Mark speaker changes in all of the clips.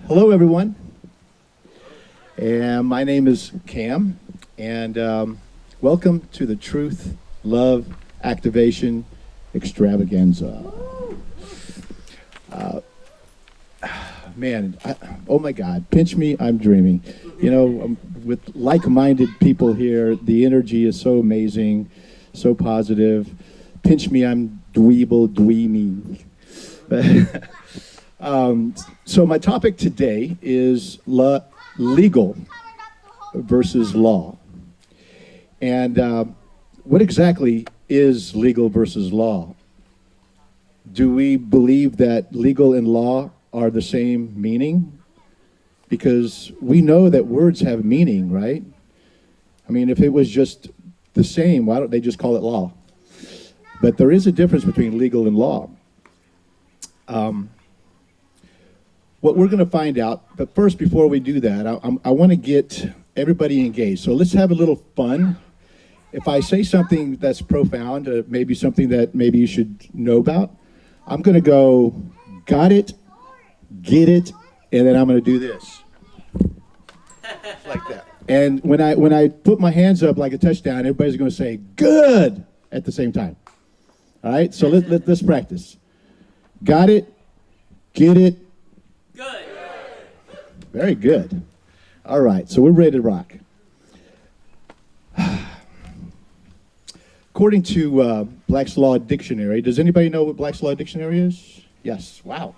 Speaker 1: Hello, everyone. And my name is Cam, and welcome to the Truth, Love, Activation Extravaganza. Oh my God, pinch me, I'm dreaming. You know, with like-minded people here, the energy is so amazing, so positive. Pinch me, I'm dweeming. So my topic today is legal versus law. And what exactly is legal versus law? Do we believe that legal and law are the same meaning? Because we know that words have meaning, right? I mean, if it was just the same, why don't they just call it law? But there is a difference between legal and law. What we're going to find out, but first, before we do that, I want to get everybody engaged. So let's have a little fun. If I say something that's profound, maybe something that maybe you should know about, I'm going to go, got it, get it, and then I'm going to do this. Like that. And when I put my hands up like a touchdown, everybody's going to say, good, at the same time. All right, so let's practice. Got it, get it,
Speaker 2: good.
Speaker 1: Very good. All right, so we're ready to rock. According to Black's Law Dictionary, does anybody know what Black's Law Dictionary is? Yes. Wow.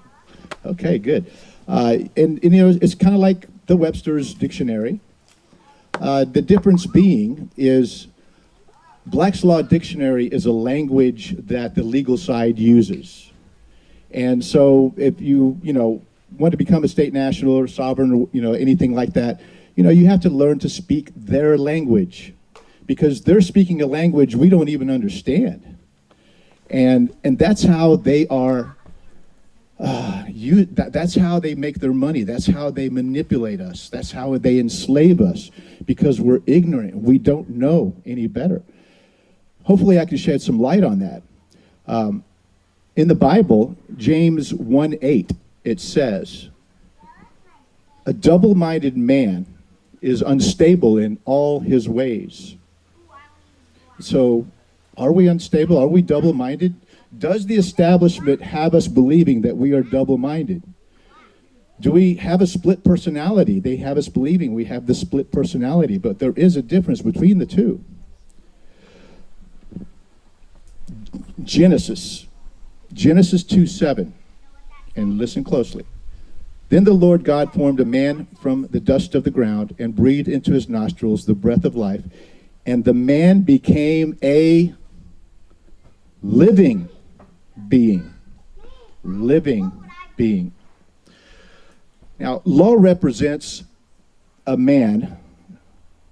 Speaker 1: Okay, good. And you know, it's kind of like the Webster's Dictionary. The difference being is Black's Law Dictionary is a language that the legal side uses. And so if you want to become a state national or sovereign or, anything like that, you have to learn to speak their language because they're speaking a language we don't even understand. And that's how they are, that's how they make their money. That's how they manipulate us. That's how they enslave us because we're ignorant. We don't know any better. Hopefully I can shed some light on that. In the Bible, James 1:8, it says, a double-minded man is unstable in all his ways. So, are we unstable? Are we double-minded? Does the establishment have us believing that we are double-minded? Do we have a split personality? They have us believing we have the split personality, but there is a difference between the two. Genesis 2:7, and listen closely. Then the Lord God formed a man from the dust of the ground and breathed into his nostrils the breath of life, and the man became a living being. Living being. Now, law represents a man,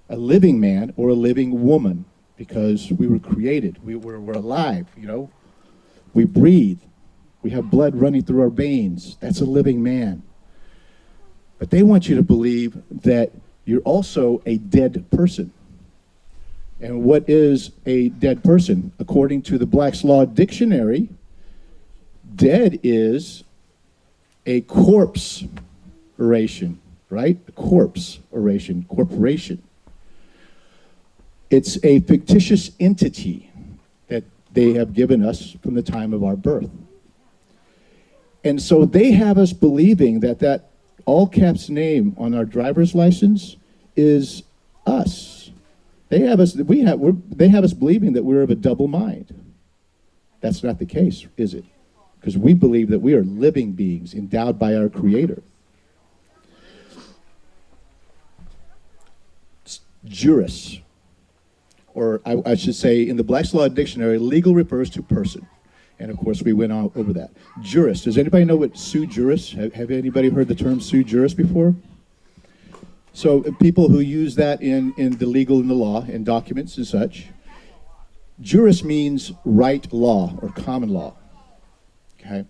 Speaker 1: a living man, or a living woman, because we were created. We're alive, We breathe. We have blood running through our veins. That's a living man. But they want you to believe that you're also a dead person. And what is a dead person? According to the Black's Law Dictionary, dead is a corpse oration, right? A corpse oration, corporation. It's a fictitious entity that they have given us from the time of our birth. And so they have us believing that all caps name on our driver's license is us. They have us believing that we're of a double mind. That's not the case, is it? Because we believe that we are living beings endowed by our Creator. Juris, or I should say in the Black's Law Dictionary, legal refers to person. And of course, we went on over that. Juris, does anybody know what sui juris? Have anybody heard the term sui juris before? So people who use that in the legal and the law, in documents and such. Juris means right law or common law. Okay.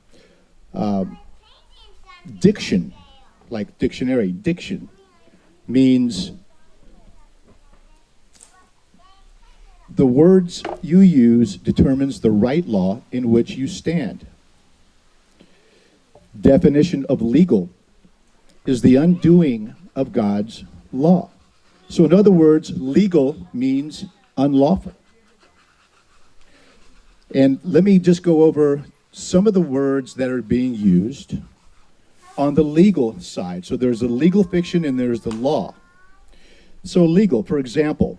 Speaker 1: Diction, like dictionary, diction means the words you use determines the right law in which you stand. Definition of legal is the undoing of God's law. So in other words, legal means unlawful. And let me just go over some of the words that are being used on the legal side. So there's the legal fiction and there's the law. So legal, for example,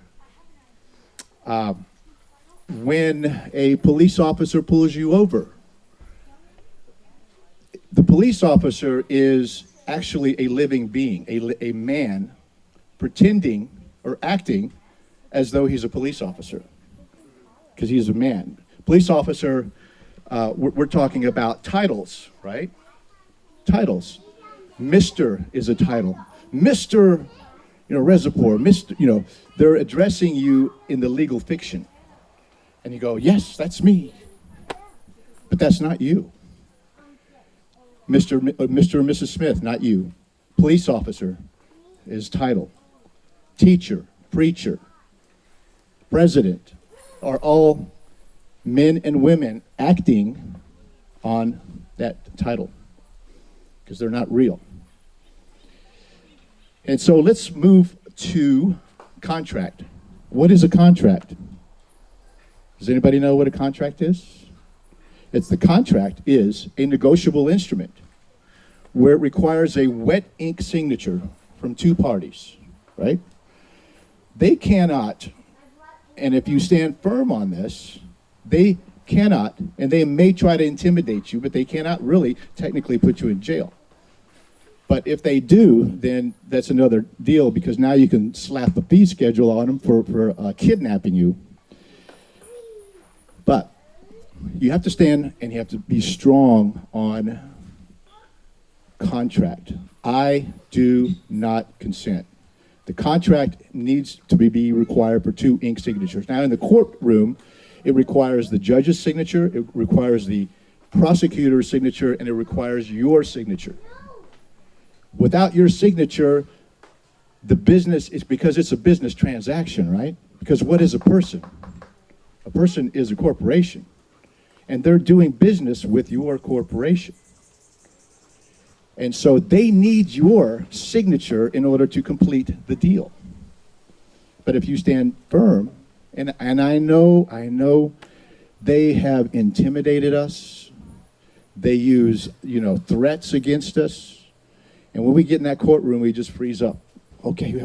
Speaker 1: when a police officer pulls you over, the police officer is actually a living being, a man pretending or acting as though he's a police officer, because he's a man. Police officer, we're talking about titles, right? Titles. Mr. is a title. Mr. Rezapour, Mr. They're addressing you in the legal fiction. And you go, yes, that's me. But that's not you. Mr. or Mrs. Smith, not you. Police officer is title. Teacher, preacher, president are all men and women acting on that title because they're not real. And so let's move to contract. What is a contract? Does anybody know what a contract is? The contract is a negotiable instrument where it requires a wet ink signature from two parties, right? They cannot, and if you stand firm on this, they cannot, and they may try to intimidate you, but they cannot really technically put you in jail. But if they do, then that's another deal, because now you can slap a fee schedule on them for kidnapping you. But you have to stand and you have to be strong on contract. I do not consent. The contract needs to be required for two ink signatures. Now in the courtroom, it requires the judge's signature, it requires the prosecutor's signature, and it requires your signature. Without your signature, the business is, because it's a business transaction, right? Because what is a person? A person is a corporation, and they're doing business with your corporation. And so they need your signature in order to complete the deal. But if you stand firm, and I know they have intimidated us, they use, threats against us. And when we get in that courtroom, we just freeze up. Okay,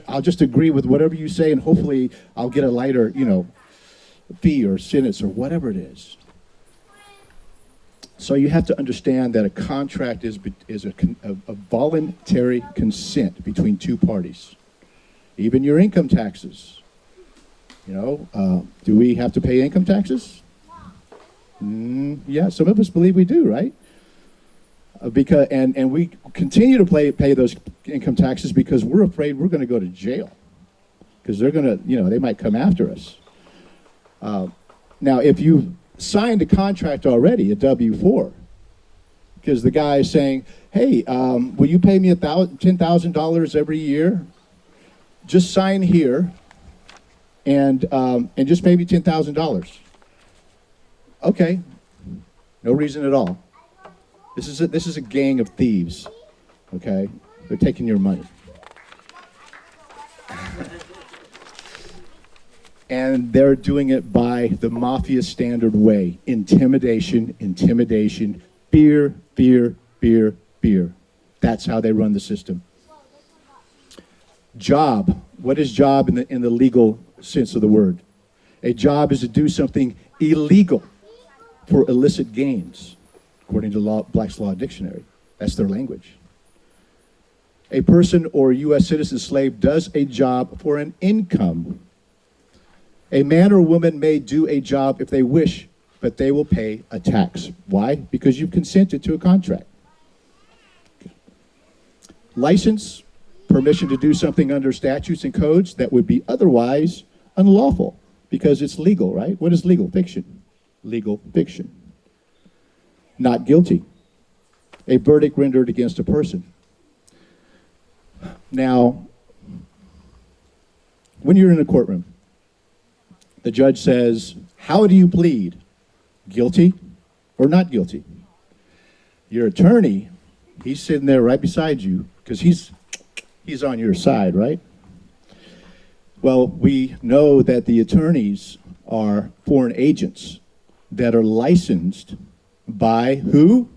Speaker 1: I'll just agree with whatever you say, and hopefully I'll get a lighter, fee or sentence or whatever it is. So you have to understand that a contract is a voluntary consent between two parties. Even your income taxes. Do we have to pay income taxes? Yeah, some of us believe we do, right? Because we continue to pay those income taxes because we're afraid we're going to go to jail, because they're going to, they might come after us. Now, if you've signed a contract already, a W-4, because the guy is saying, hey, will you pay me $10,000 every year? Just sign here and just pay me $10,000. Okay, no reason at all. This is a gang of thieves, okay? They're taking your money. And they're doing it by the mafia standard way. Intimidation, fear. That's how they run the system. Job. What is job in the legal sense of the word? A job is to do something illegal for illicit gains, according to Black's Law Dictionary. That's their language. A person or U.S. citizen slave does a job for an income. A man or woman may do a job if they wish, but they will pay a tax. Why? Because you've consented to a contract. License, permission to do something under statutes and codes that would be otherwise unlawful, because it's legal, right? What is legal? Fiction. Legal fiction. Not guilty. A verdict rendered against a person. Now, when you're in a courtroom, the judge says, how do you plead? Guilty or not guilty? Your attorney He's sitting there right beside you because he's on your side, right? Well, we know that the attorneys are foreign agents that are licensed by who?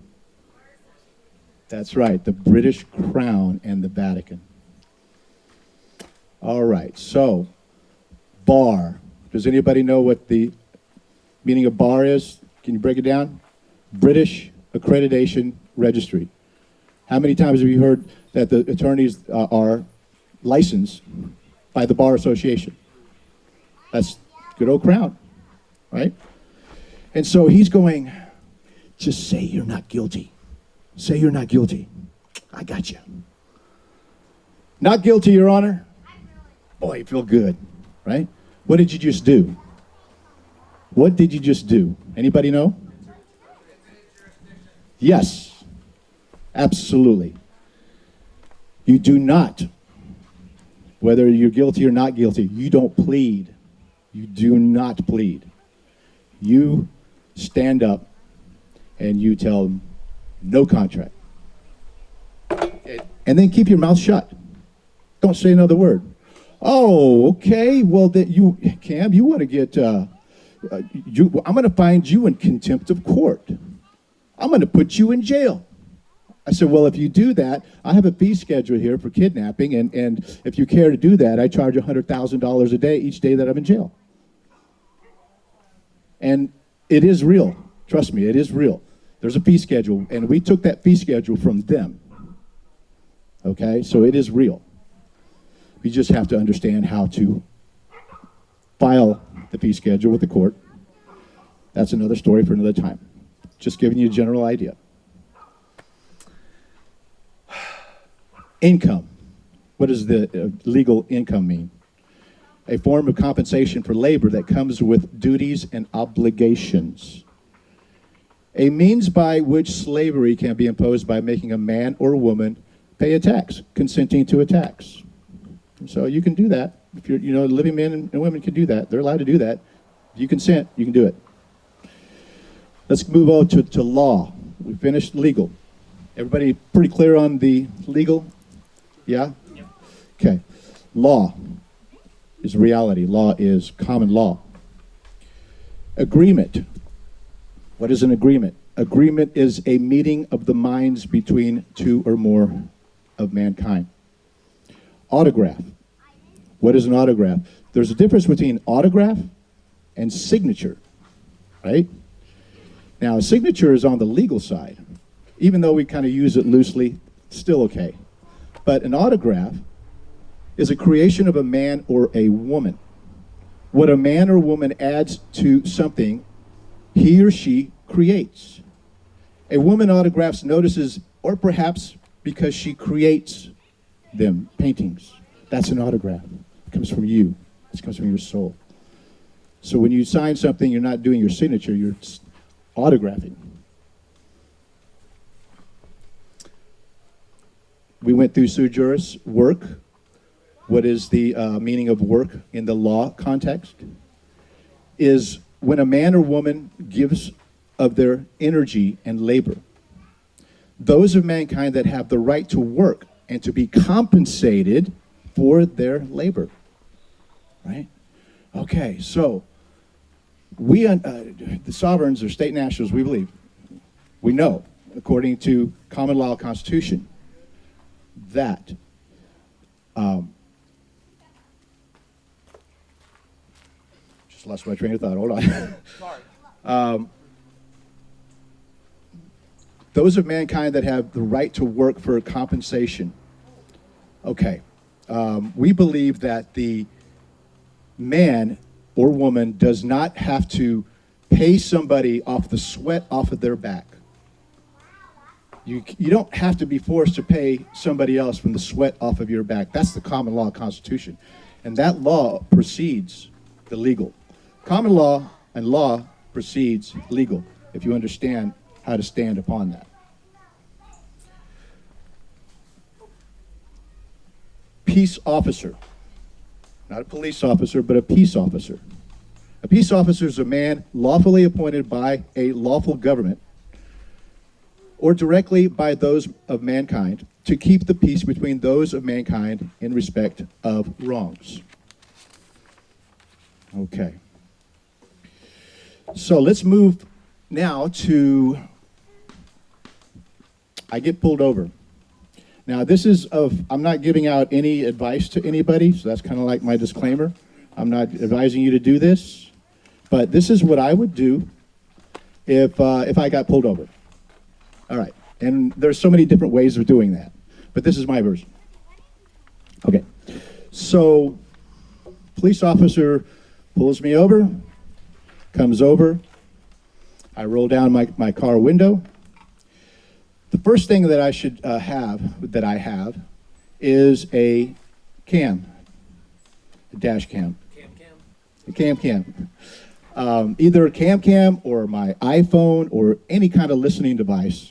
Speaker 1: That's right, the British Crown and the Vatican. All right, so bar. Does anybody know what the meaning of bar is? Can you break it down? British Accreditation Registry. How many times have you heard that the attorneys are licensed by the Bar Association? That's good old Crown, right? And so he's going, just say you're not guilty. Say you're not guilty. I got you. Not guilty, Your Honor. Boy, you feel good, right? What did you just do? What did you just do? Anybody know? Yes, absolutely. You do not, whether you're guilty or not guilty, you don't plead. You do not plead. You stand up and you tell them, no contract. And then keep your mouth shut. Don't say another word. Oh, okay. Well, then you, Cam, you want to get, I'm going to find you in contempt of court. I'm going to put you in jail. I said, well, if you do that, I have a fee schedule here for kidnapping, and if you care to do that, I charge $100,000 a day each day that I'm in jail. And it is real. Trust me, it is real. There's a fee schedule, and we took that fee schedule from them. Okay, so it is real. We just have to understand how to file the fee schedule with the court. That's another story for another time. Just giving you a general idea. Income. What does the legal income mean? A form of compensation for labor that comes with duties and obligations. A means by which slavery can be imposed by making a man or a woman pay a tax, consenting to a tax. So you can do that. If you're, living men and women can do that. They're allowed to do that. If you consent, you can do it. Let's move on to law. We finished legal. Everybody pretty clear on the legal? Yeah? Yep. Okay. Law is reality. Law is common law. Agreement. What is an agreement? Agreement is a meeting of the minds between two or more of mankind. Autograph. What is an autograph? There's a difference between autograph and signature, right? Now, a signature is on the legal side. Even though we kind of use it loosely, still okay. But an autograph is a creation of a man or a woman. What a man or woman adds to something, he or she creates. A woman autographs notices, or perhaps because she creates them, paintings. That's an autograph. It comes from you. It comes from your soul. So when you sign something, you're not doing your signature, you're autographing. We went through sui juris, work. What is the meaning of work in the law context? Is when a man or woman gives of their energy and labor. Those of mankind that have the right to work and to be compensated for their labor. Right? Okay, so we, the sovereigns or state nationals, we believe, we know, according to common law constitution, that just lost my train of thought. Hold on. Sorry. Those of mankind that have the right to work for compensation. Okay. We believe that the man or woman does not have to pay somebody off the sweat off of their back. You don't have to be forced to pay somebody else from the sweat off of your back. That's the common law constitution. And that law precedes the legal. Common law and law precedes legal, if you understand how to stand upon that. Peace officer. Not a police officer, but a peace officer. A peace officer is a man lawfully appointed by a lawful government or directly by those of mankind, to keep the peace between those of mankind in respect of wrongs. Okay. So let's move now to, I get pulled over. Now this is I'm not giving out any advice to anybody, so that's kind of like my disclaimer. I'm not advising you to do this, but this is what I would do if I got pulled over. All right, and there's so many different ways of doing that, but this is my version. Okay, so police officer pulls me over, comes over, I roll down my car window. The first thing that I should have is a cam, a dash cam. A cam. Either a cam or my iPhone or any kind of listening device.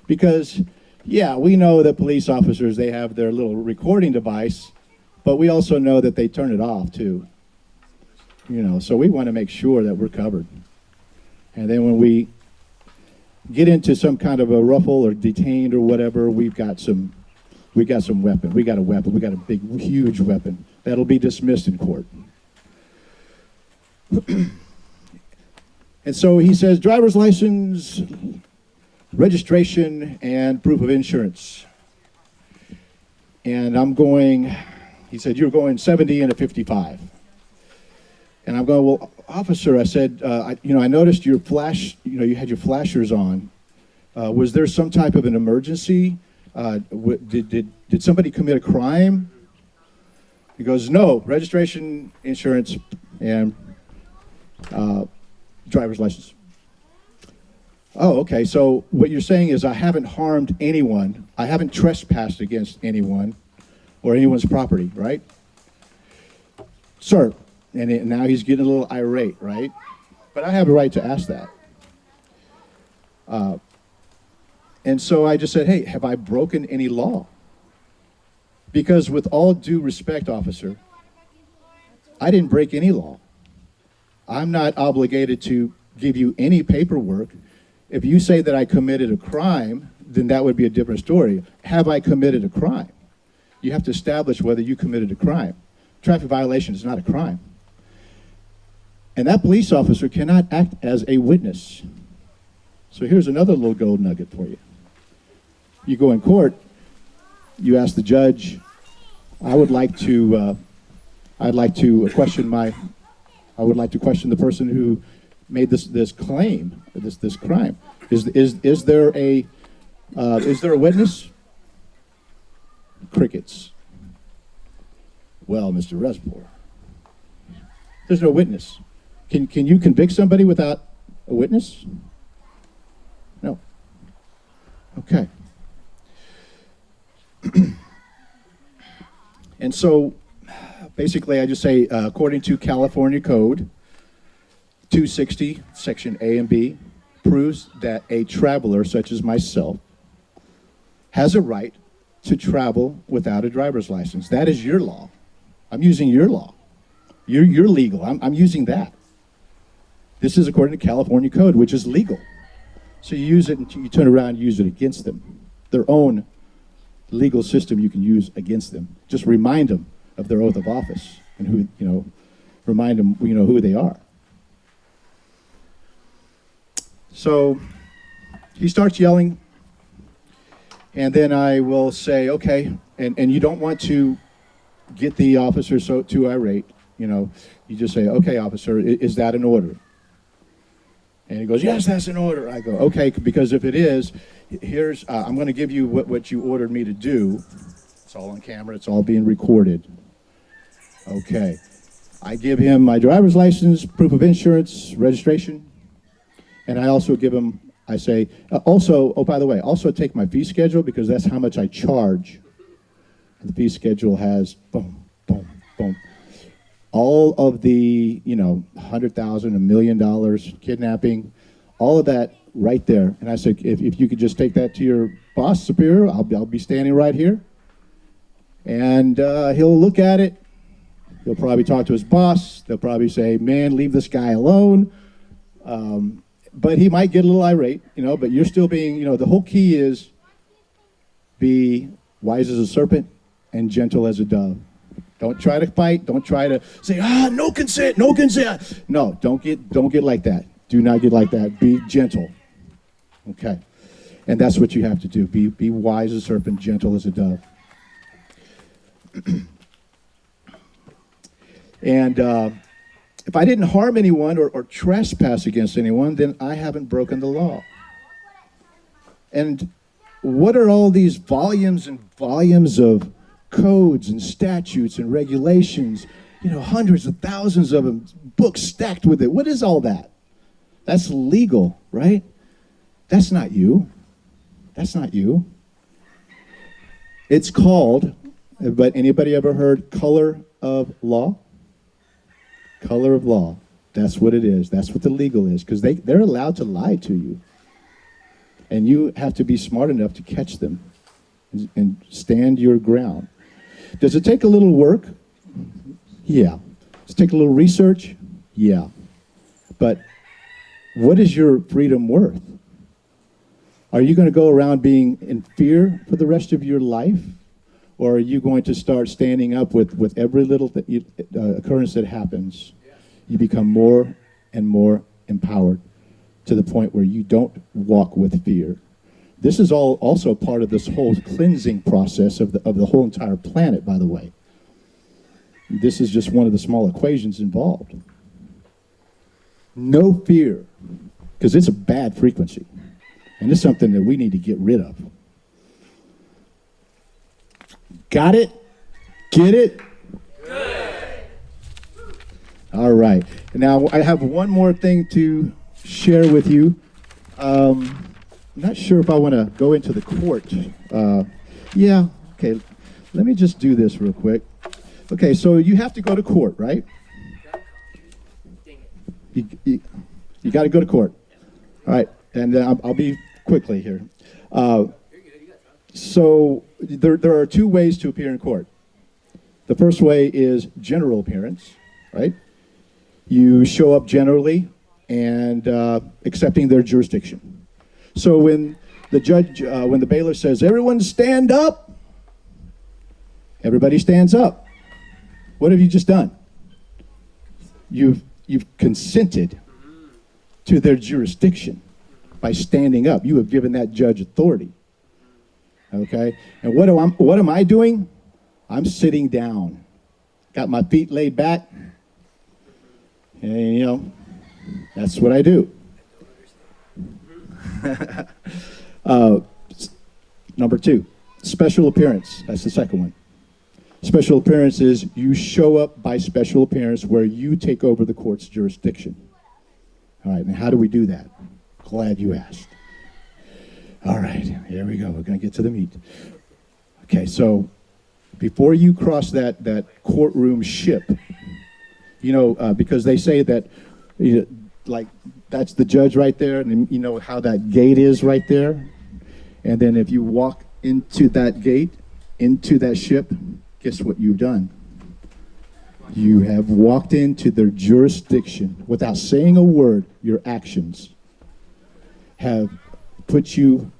Speaker 1: Because, yeah, we know that police officers, they have their little recording device, but we also know that they turn it off too. You know, so we want to make sure that we're covered. And then when we get into some kind of a ruffle or detained or whatever, we got some weapon. We got a weapon. We got a big, huge weapon that'll be dismissed in court. And so he says, driver's license, registration, and proof of insurance. And I'm going, he said, you're going 70 and a 55. And I'm going, well, officer, I said, I noticed your you had your flashers on. Was there some type of an emergency? Did somebody commit a crime? He goes, no, registration, insurance, and driver's license. Oh, okay, so what you're saying is I haven't harmed anyone. I haven't trespassed against anyone or anyone's property, right? Sir. And now he's getting a little irate, right? But I have a right to ask that. And so I just said, hey, have I broken any law? Because with all due respect, officer, I didn't break any law. I'm not obligated to give you any paperwork. If you say that I committed a crime, then that would be a different story. Have I committed a crime? You have to establish whether you committed a crime. Traffic violation is not a crime. And that police officer cannot act as a witness. So here's another little gold nugget for you. You go in court, you ask the judge, I would like to question the person who made this claim, this crime. Is there a witness? Crickets. Well, Mr. Rezapour, there's no witness. Can you convict somebody without a witness? No. Okay. And so basically I just say, according to California Code 260, Section A and B, proves that a traveler such as myself has a right to travel without a driver's license. That is your law. I'm using your law. You're legal. I'm using that. This is according to California Code, which is legal. So you use it and you turn around and use it against them. Their own legal system you can use against them. Just remind them of their oath of office and remind them, who they are. So he starts yelling, and then I will say, okay, and you don't want to get the officer too irate, you just say, okay, officer, is that an order? And he goes, yes, that's an order. I go, okay, because if it is, here's, I'm going to give you what you ordered me to do. It's all on camera. It's all being recorded. Okay. I give him my driver's license, proof of insurance, registration. And I also give him, I say, oh, by the way, also take my fee schedule because that's how much I charge. And the fee schedule has, boom, boom, boom. All of the, $100,000, $1 million, kidnapping, all of that right there. And I said, if you could just take that to your boss, superior, I'll be standing right here. And he'll look at it. He'll probably talk to his boss. They'll probably say, man, leave this guy alone. but he might get a little irate, but you're still being, the whole key is be wise as a serpent and gentle as a dove. Don't try to fight. Don't try to say, no consent, no consent. No, don't get like that. Do not get like that. Be gentle. Okay. And that's what you have to do. Be wise as a serpent, gentle as a dove. And if I didn't harm anyone or trespass against anyone, then I haven't broken the law. And what are all these volumes and volumes of codes and statutes and regulations, hundreds of thousands of them, books stacked with it? What is all that? That's legal, right? That's not you. That's not you. It's called, but anybody ever heard color of law? Color of law. That's what it is. That's what the legal is, because they're allowed to lie to you. And you have to be smart enough to catch them and stand your ground. Does it take a little work? Yeah. Does it take a little research? Yeah. But what is your freedom worth? Are you going to go around being in fear for the rest of your life? Or are you going to start standing up with every little occurrence that happens? You become more and more empowered to the point where you don't walk with fear. This is all also part of this whole cleansing process of the whole entire planet, by the way. This is just one of the small equations involved. No fear, because it's a bad frequency. And it's something that we need to get rid of. Got it? Get it? Good. All right. Now, I have one more thing to share with you. I'm not sure if I want to go into the court. Yeah, okay. Let me just do this real quick. Okay, so you have to go to court, right? You got to go to court. All right, and I'll be quickly here. So there are two ways to appear in court. The first way is general appearance, right? You show up generally and accepting their jurisdiction. So when the judge, when the bailiff says, everyone stand up, everybody stands up. What have you just done? You've consented to their jurisdiction by standing up. You have given that judge authority. Okay? And what am I doing? I'm sitting down. Got my feet laid back. And, that's what I do. Number two, special appearance. That's the second one. Special appearance is you show up by special appearance where you take over the court's jurisdiction. All right, now how do we do that? Glad you asked. All right, here we go. We're going to get to the meat. Okay, so before you cross that courtroom ship, because they say that, like, that's the judge right there, and you know how that gate is right there. And then if you walk into that gate, into that ship, guess what you've done? You have walked into their jurisdiction without saying a word. Your actions have put you,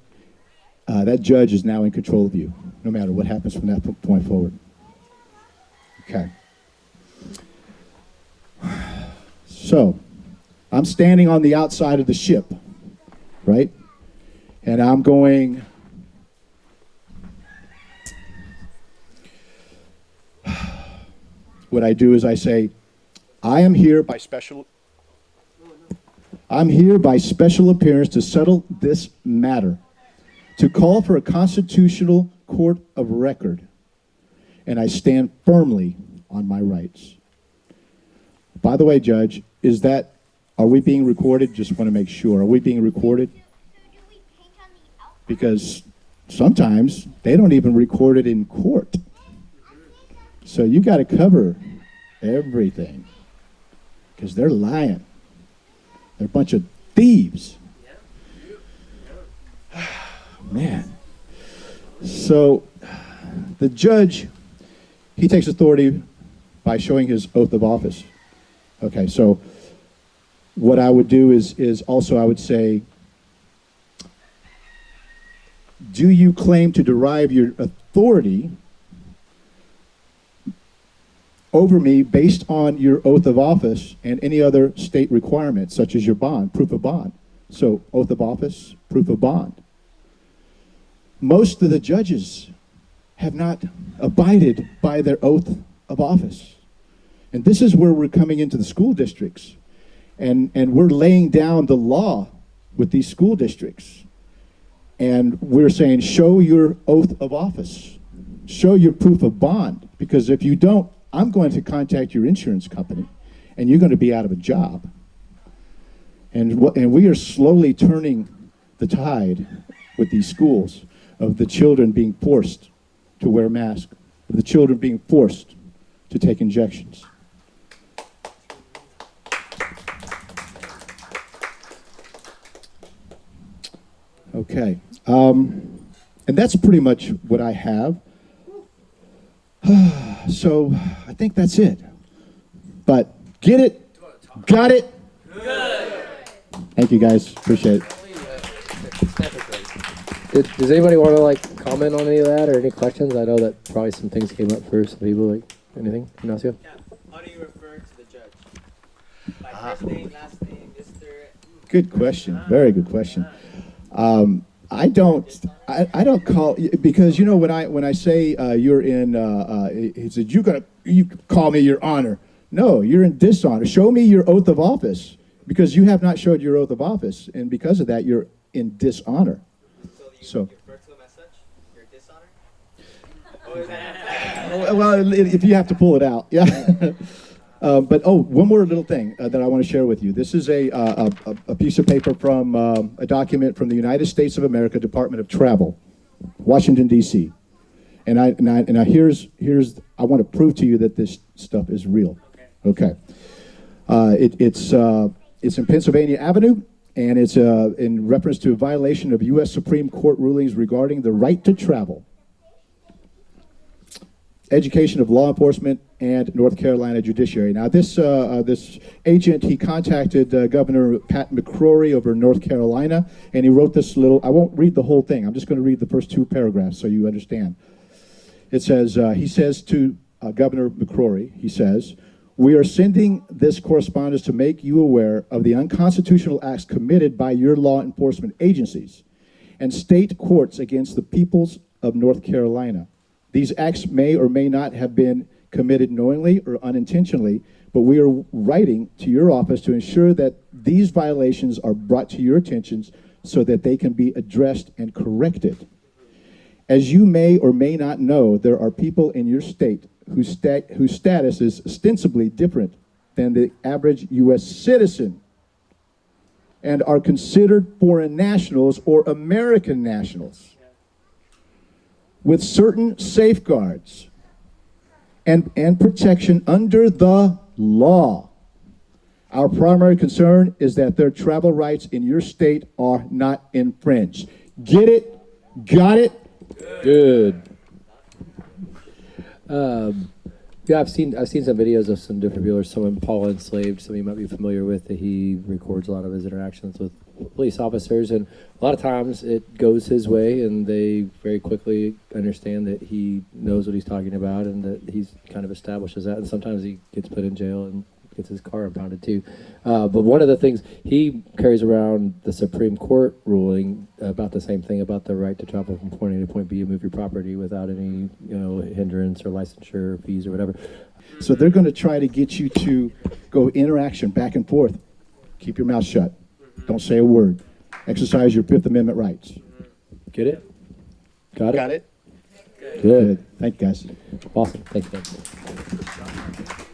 Speaker 1: that judge is now in control of you, no matter what happens from that point forward. Okay. So, I'm standing on the outside of the ship, right? And I'm going, what I do is I say, I'm here by special appearance to settle this matter, to call for a constitutional court of record, and I stand firmly on my rights. By the way, Judge, are we being recorded? Just want to make sure. Are we being recorded? Because sometimes they don't even record it in court. So you got to cover everything because they're lying. They're a bunch of thieves. Man. So the judge, he takes authority by showing his oath of office. Okay, so what I would do is also I would say, do you claim to derive your authority over me based on your oath of office and any other state requirements, such as your bond, proof of bond? So oath of office, proof of bond. Most of the judges have not abided by their oath of office. And this is where we're coming into the school districts. And we're laying down the law with these school districts. And we're saying, show your oath of office. Show your proof of bond. Because if you don't, I'm going to contact your insurance company, and you're going to be out of a job. And we are slowly turning the tide with these schools of the children being forced to wear masks, of the children being forced to take injections. Okay, and that's pretty much what I have. So I think that's it. But get it? Got it? Good. Thank you guys. Appreciate it.
Speaker 2: Does anybody want to comment on any of that or any questions? I know that probably some things came up for some people. Anything, Ignacio?
Speaker 3: Yeah. How do you refer to the judge? By first name, last name, Mr.
Speaker 1: Good question. Very good question. I don't call, because when I say you're in, he said you call me your honor. No, you're in dishonor. Show me your oath of office, because you have not showed your oath of office, and because of that, you're in dishonor.
Speaker 3: So you refer to them as such? Your dishonor? Or is that
Speaker 1: Well, if you have to pull it out, yeah. But one more little thing that I want to share with you. This is a piece of paper from a document from the United States of America Department of Travel, Washington D.C. And I I want to prove to you that this stuff is real. Okay. It's in Pennsylvania Avenue, and it's in reference to a violation of U.S. Supreme Court rulings regarding the right to travel, education of law enforcement, and North Carolina judiciary. Now, this agent, he contacted Governor Pat McCrory over in North Carolina, and he wrote this little, I won't read the whole thing, I'm just going to read the first two paragraphs so you understand. It says, he says to Governor McCrory, he says, "We are sending this correspondence to make you aware of the unconstitutional acts committed by your law enforcement agencies and state courts against the peoples of North Carolina. These acts may or may not have been committed knowingly or unintentionally, but we are writing to your office to ensure that these violations are brought to your attention so that they can be addressed and corrected. As you may or may not know, there are people in your state whose status is ostensibly different than the average U.S. citizen and are considered foreign nationals or American nationals with certain safeguards and protection under the law. Our primary concern is that their travel rights in your state are not infringed." Get it? Got it?
Speaker 2: Good. Yeah, I've seen some videos of some different people. Someone Paul Enslaved, some of you might be familiar with, that he records a lot of his interactions with police officers, and a lot of times it goes his way, and they very quickly understand that he knows what he's talking about, and that he's kind of establishes that. And sometimes he gets put in jail and gets his car impounded too. But one of the things, he carries around the Supreme Court ruling about the same thing, about the right to travel from point A to point B and move your property without any hindrance or licensure fees or whatever.
Speaker 1: So they're going to try to get you to go interaction back and forth. Keep your mouth shut. Don't say a word. Exercise your Fifth Amendment rights.
Speaker 2: Get it? Got it?
Speaker 1: Got it?
Speaker 2: Good.
Speaker 1: Thank you, guys.
Speaker 2: Awesome. Thank you.